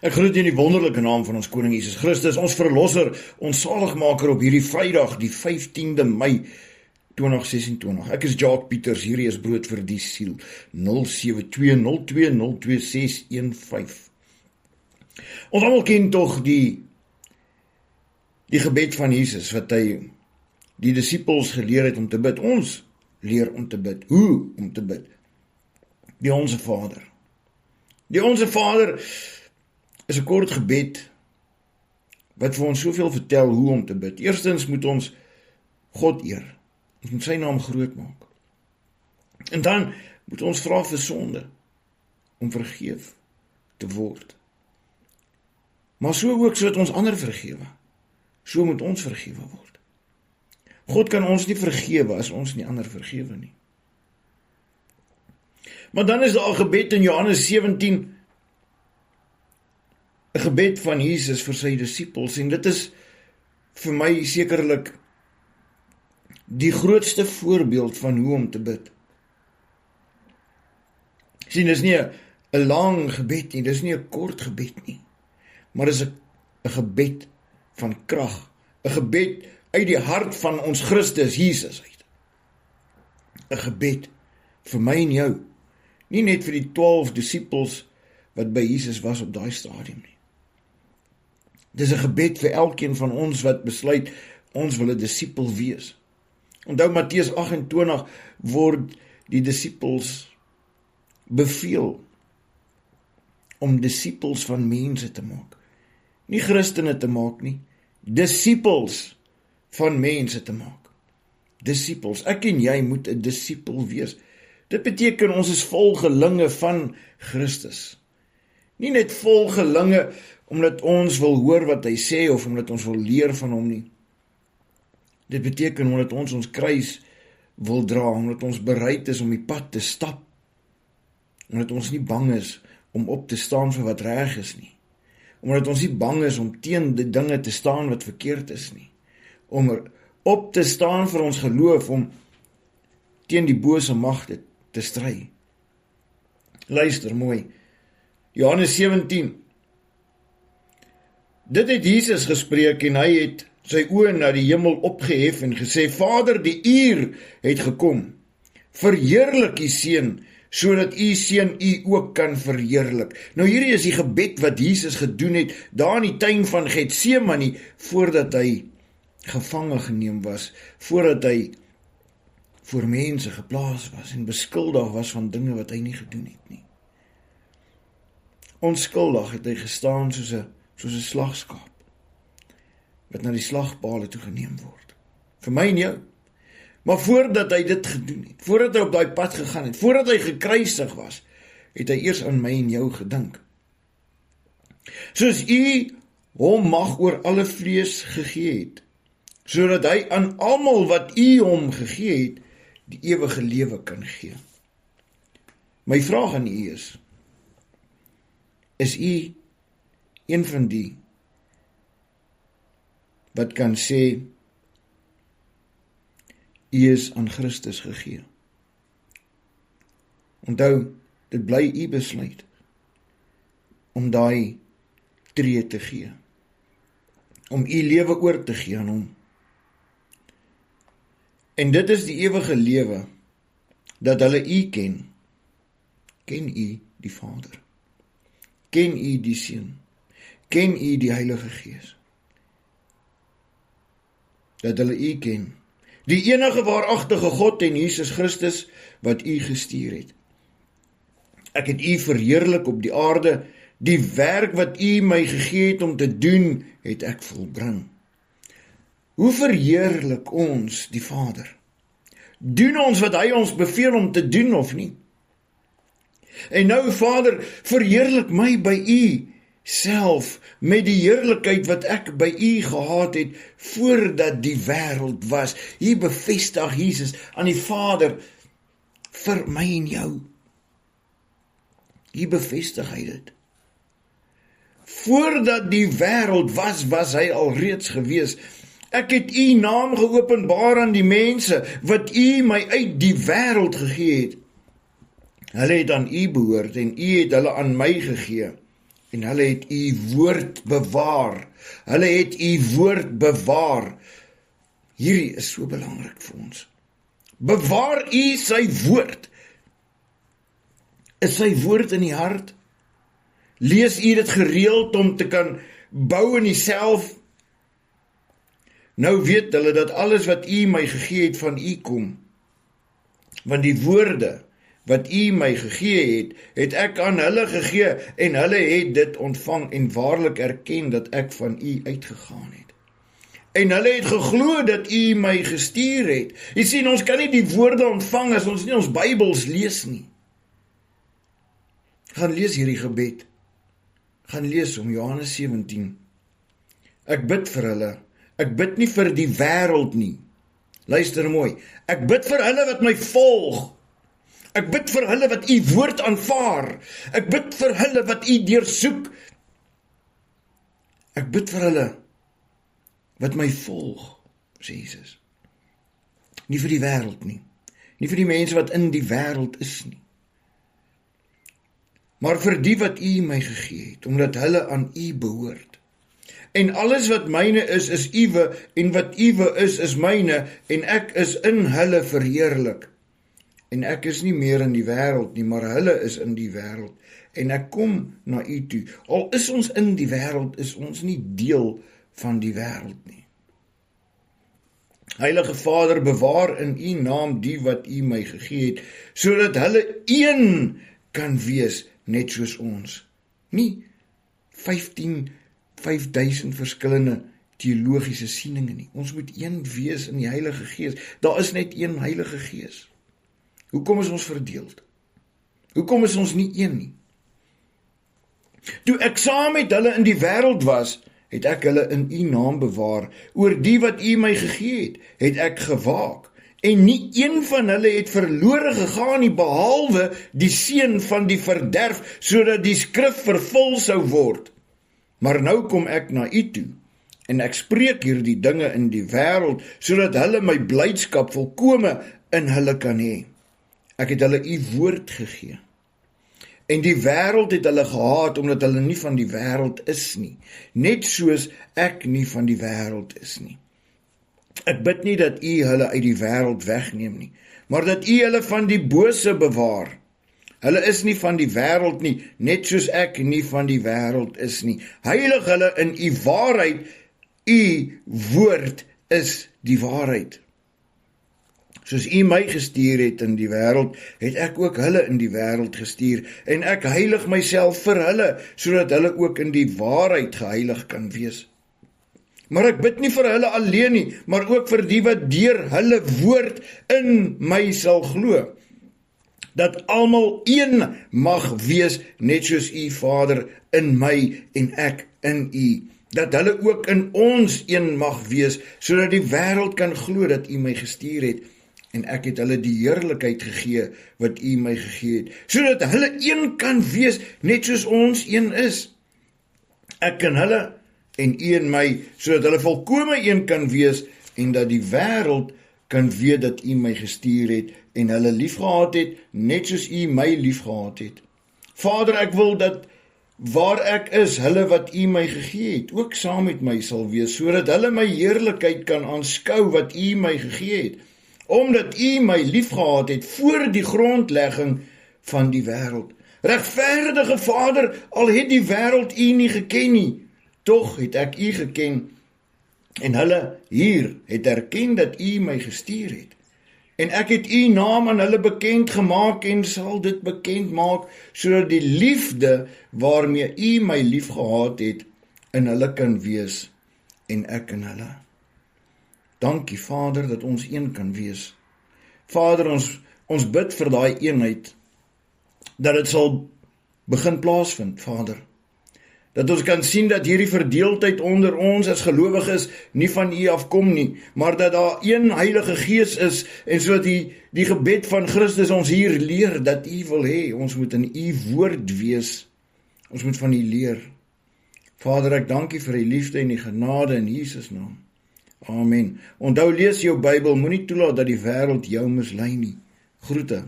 Ek groet in die wonderlike naam van ons Koning Jesus Christus, ons Verlosser, ons Saligmaker op hierdie Vrydag, die 15de Mei 2026. Ek is Jacques Pieters, hierdie is Brood vir die Siel, 0720202615. Ons almal ken tog die gebed van Jesus, wat hy die disippels geleer het om te bid. Ons leer om te bid. Hoe om te bid? Die Onse Vader. Die Onse Vader is 'n kort gebed wat vir ons soveel vertel hoe om te bid. Eerstens moet ons God eer. Ons moet sy naam groot maak. En dan moet ons vra vir sonde om vergeef te word. Maar so ook sodat ons ander vergewe. So moet ons vergewe word. God kan ons nie vergewe as ons nie ander vergewe nie. Maar dan is daar 'n gebed in Johannes 17, 'n gebed van Jesus vir sy disippels, en dit is vir my sekerlik die grootste voorbeeld van hoe om te bid. Sien, dis nie 'n lang gebed nie, dis nie 'n kort gebed nie, maar dis 'n gebed van krag, 'n gebed uit die hart van ons Christus Jesus uit. 'n Gebed vir my en jou, nie net vir die 12 disippels wat by Jesus was op daai stadium nie. Dis 'n gebed vir elkeen van ons wat besluit, ons wil 'n disipel wees. Onthou Matteus 28 word die disippels beveel om disipels van mense te maak. Nie Christene te maak nie, disipels van mense te maak. Disipels, ek en jy moet 'n disipel wees. Dit beteken ons is volgelinge van Christus. Nie net volgelinge omdat ons wil hoor wat hy sê of omdat ons wil leer van hom nie. Dit beteken omdat ons kruis wil dra, omdat ons bereid is om die pad te stap, omdat ons nie bang is om op te staan vir wat reg is nie, omdat ons nie bang is om teen die dinge te staan wat verkeerd is nie, om op te staan vir ons geloof, om teen die bose magte te stry. Luister mooi, Johannes 17, dit het Jesus gespreek en hy het sy oë na die hemel opgehef en gesê, Vader, die uur het gekom, verheerlik u seun, sodat u seun u ook kan verheerlik. Nou hierdie is die gebed wat Jesus gedoen het, daar in die tuin van Getsemane, voordat hy gevange geneem was, voordat hy voor mense geplaas was en beskuldig was van dinge wat hy nie gedoen het nie. Onskuldig het hy gestaan soos 'n slagskaap, wat na die slagpale toe geneem word. Vir my en jou. Maar voordat hy dit gedoen het, voordat hy op daai pad gegaan het, voordat hy gekruisig was, het hy eers aan my en jou gedink. Soos u hom mag oor alle vlees gegee het, sodat hy aan almal wat u hom gegee het, die ewige lewe kan gee. My vraag aan u is u een van die wat kan sê, u is aan Christus gegee? Onthou, dit bly u besluit om daai tree te gee, om u lewe oor te gee aan hom. En dit is die ewige lewe, dat hulle u ken. Ken u die Vader? Ken u die Seun? Ken u die Heilige Gees? Dat hulle u ken. Die enige waaragtige God en Jesus Christus wat u gestuur het. Ek het u verheerlik op die aarde, die werk wat u my gegee het om te doen, het ek volbring. Hoe verheerlik ons die Vader? Doen ons wat hy ons beveel om te doen of nie? En nou Vader, verheerlik my by u self, met die heerlikheid wat ek by u gehad het, voordat die wêreld was. Hier bevestig Jesus aan die Vader, vir my en jou. Hier bevestig hy dit. Voordat die wêreld was, was hy alreeds gewees. Ek het u naam geopenbaar aan die mense, wat u my uit die wêreld gegee het. Hulle het aan u behoort, en u het hulle aan my gegee. en hulle het u woord bewaar. Hulle het u woord bewaar. Hierdie is so belangrik vir ons. Bewaar u sy woord. Is sy woord in die hart? Lees u dit gereeld om te kan bou in uself? Nou weet hulle dat alles wat u my gegee het van u kom. Want die woorde wat u my gegee het, het ek aan hulle gegee en hulle het dit ontvang en waarlik erken dat ek van u uitgegaan het. En hulle het geglo dat u my gestuur het. Jy sien, ons kan nie die woorde ontvang as ons nie ons Bybels lees nie. Gaan lees hierdie gebed. Gaan lees om Johannes 17. Ek bid vir hulle. Ek bid nie vir die wêreld nie. Luister mooi. Ek bid vir hulle wat my volg. Ek bid vir hulle wat u woord aanvaar. Ek bid vir hulle wat u deursoek. Ek bid vir hulle wat my volg, sê Jesus. Nie vir die wêreld nie. Nie vir die mense wat in die wêreld is nie. Maar vir die wat u my gegee het, omdat hulle aan u behoort. En alles wat myne is uwe, en wat uwe is myne, en ek is in hulle verheerlik. En ek is nie meer in die wêreld nie, maar hulle is in die wêreld. En ek kom na u toe. Al is ons in die wêreld, is ons nie deel van die wêreld nie. Heilige Vader, bewaar in u naam die wat u my gegee het, sodat hulle een kan wees, net soos ons. Nie 5000 verskillende teologiese sieninge nie. Ons moet een wees in die Heilige Gees. Daar is net een Heilige Gees. Hoekom is ons verdeeld? Hoekom is ons nie een nie? Toe ek saam met hulle in die wêreld was, het ek hulle in u naam bewaar. Oor die wat u my gegee het ek gewaak. En nie een van hulle het verlore gegaan nie, behalwe die seun van die verderf, sodat die skrif vervul sou word. Maar nou kom ek na u toe, en ek spreek hierdie dinge in die wêreld, sodat hulle my blydskap volkome in hulle kan hê. Ek het hulle u woord gegee. En die wêreld het hulle gehaat, omdat hulle nie van die wêreld is nie, net soos ek nie van die wêreld is nie. Ek bid nie dat u hulle uit die wêreld wegneem nie, maar dat u hulle van die bose bewaar. Hulle is nie van die wêreld nie, net soos ek nie van die wêreld is nie. Heilig hulle in u waarheid, u woord is die waarheid. Soos u my gestuur het in die wêreld, het ek ook hulle in die wêreld gestuur, en ek heilig myself vir hulle, sodat hulle ook in die waarheid geheilig kan wees. Maar ek bid nie vir hulle alleen nie, maar ook vir die wat deur hulle woord in my sal glo, dat almal een mag wees, net soos u Vader in my en ek in u, dat hulle ook in ons een mag wees, sodat die wêreld kan glo dat u my gestuur het, en ek het hulle die heerlikheid gegee wat u my gegee het, sodat hulle een kan wees, net soos ons een is. Ek in hulle en u in my, sodat hulle volkome een kan wees, en dat die wêreld kan weet dat u my gestuur het, en hulle liefgehad het, net soos u my liefgehad het. Vader, ek wil dat waar ek is, hulle wat u my gegee het, ook saam met my sal wees, sodat hulle my heerlikheid kan aanskou wat u my gegee het, omdat u my liefgehad het voor die grondlegging van die wêreld. Regverdige Vader, al het die wêreld u nie geken nie, tog het ek u geken, en hulle hier het erken dat u my gestuur het. En ek het u naam aan hulle bekend gemaak en sal dit bekend maak, sodat die liefde waarmee u my liefgehad het, in hulle kan wees, en ek in hulle. Dankie Vader, dat ons een kan wees. Vader, ons bid vir daai eenheid, dat dit sal begin plaasvind, Vader. Dat ons kan sien dat hierdie verdeeldheid onder ons as gelowiges nie van u afkom nie, maar dat daar een Heilige Gees is, en sodat die gebed van Christus ons hier leer, dat u wil hê, ons moet in u woord wees, ons moet van u leer. Vader, ek dank u vir die liefde en die genade in Jesus naam. Amen. Onthou, lees jou Bybel, moenie toelaat dat die wêreld jou mislei nie. Groete.